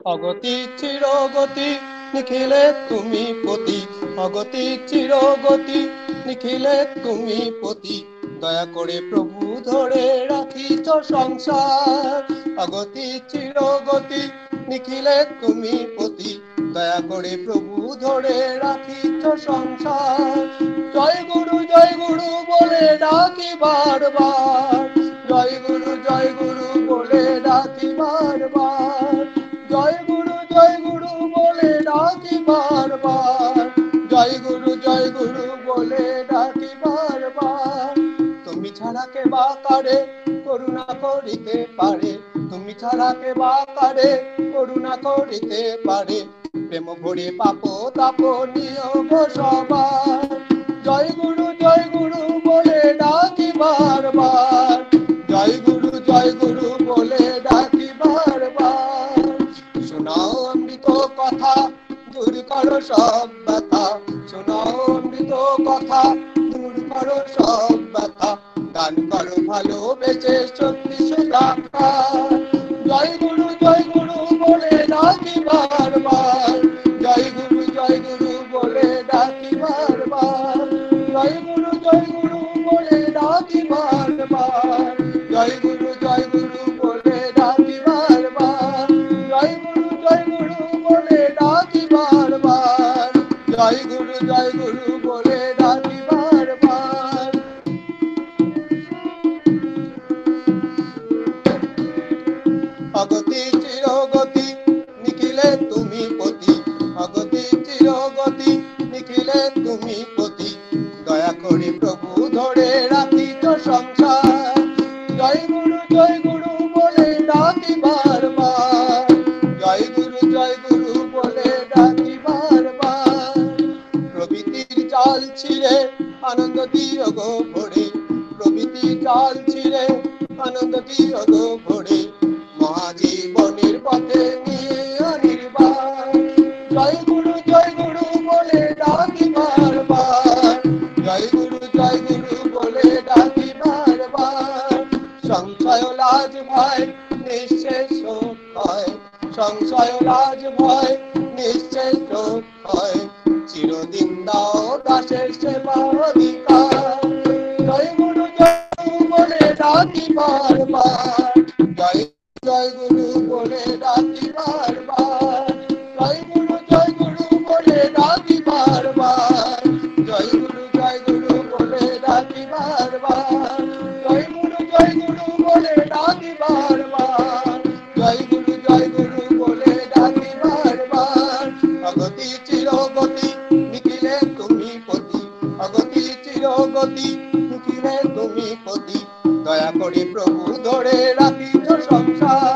অগতি চিরগতি নিখিলে তুমি পতি, অগতি চিরগতি নিখিলে তুমি পতি, দয়া করে প্রভু ধরে রাখিছ সংসার। অগতি চিরগতি নিখিলে তুমি পতি, দয়া করে প্রভু ধরে রাখিছ সংসার। জয় গুরু বলে ডাকি বারবার, জয় গুরু বলে ডাকি বারবার, জয় গুরু বলে ডাকি বারবার, জয় গুরু বলে ডাকি বারবার। তুমি ছাড়া কে বা কারে করুণা করিতে পারে, তুমি ছাড়া কে বা কারে করুণা করিতে পারে, প্রেম ভরে পাপ তাপ নিয়োগ সবার। জয় গুরু বলে ডাকি বারবার, জয় গুরু বলে ডাকি বারবার। শোনাও অমৃত কথা দূর করো সব ব্যথা, শোনাও অমৃত কথা দূর করো সব ব্যথা, গান করো ভালোবেসে সত্যি সুধাকার। জয় গুরু বলে ডাকি বারবার, জয় গুরু বলে ডাকি বারবার, জয় গুরু বলে ডাকি বারবার, জয় গুরু বলে ডাকি বারবার, জয় গুরু বলে ডাকি বারবার, জয় গুরু বলে ডাকি বারবার। অগতি চিরগতি নিখিলে তুমি পতি, অগতি চিরগতি নিখিলে তুমি পতি, দয়া করে প্রভু ধরে রাখিছ সংসার। জয় গুরু বলে ডাকি বারবার, জয় গুরু বলে ডাকি বারবার। প্রভৃতির চাল ছিঁড়ে আনন্দ দিও গো ভরে, প্রভৃতির চাল ছিঁড়ে আনন্দ দিও গো ভরে, মহাজীবনের পথে নিয়ে অনির্বাণ। জয় গুরু বলে ডাকি বারবার, জয় গুরু বলে ডাকি বারবার। সংশয় লাজ ভয় নিঃশেষ হয়, সংশয় লাজ ভয় নিঃশেষ হয়, চিরদিন দাও দাসের সেবা অধিকার। জয় গুরু বলে ডাকি বারবার, জয় গুরু বলে ডাকি বারবার, জয় গুরু বলে ডাকি বারবার, জয় গুরু বলে ডাকি বারবার, জয় গুরু বলে ডাকি বারবার, জয় গুরু বলে ডাকি বারবার। অগতি চিরগতি নিখিলে তুমি পতি, অগতি চিরগতি নিখিলে তুমি পতি, দয়া করে প্রভু ধরে রাখিছ সংসার।